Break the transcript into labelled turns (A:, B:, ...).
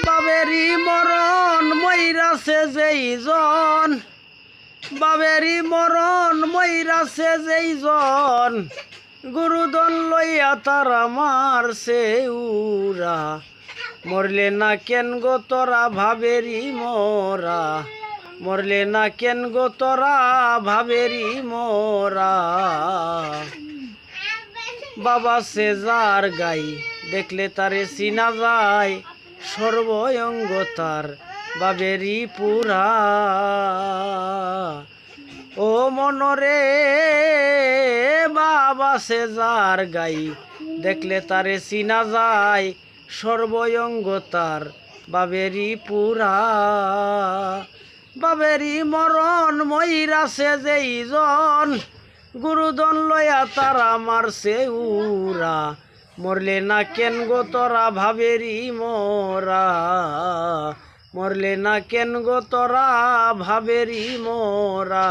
A: বাবেরি মরণ মইরাছে যেইজন, বাবেরি মরণ মইরাছে যেইজন, গুরুদন লইয়া তারা মারছে উরা। মরলে না কেন গো তোরা ভাবেরি মোরা, মরলে না কেন গো তোরা ভাবেরি মোরা। বাবা সে যার গাই দেখলে তারে চিনা যায়, সর্বঙ্গ তার বাবেরি পুরা। ও মনরে বাবা সে যার গাই দেখলে তারে চিনা যায়, সর্বঙ্গ তার বাবেরি পুরা। বাবেরি মরণ মইরাছে যেইজন, গুরুদন লয়া তারা মারছে উরা। মরলে না কেন গো তোরা ভাবেরি মোরা, মরলে না কেন গো তোরা ভাবেরি মোরা।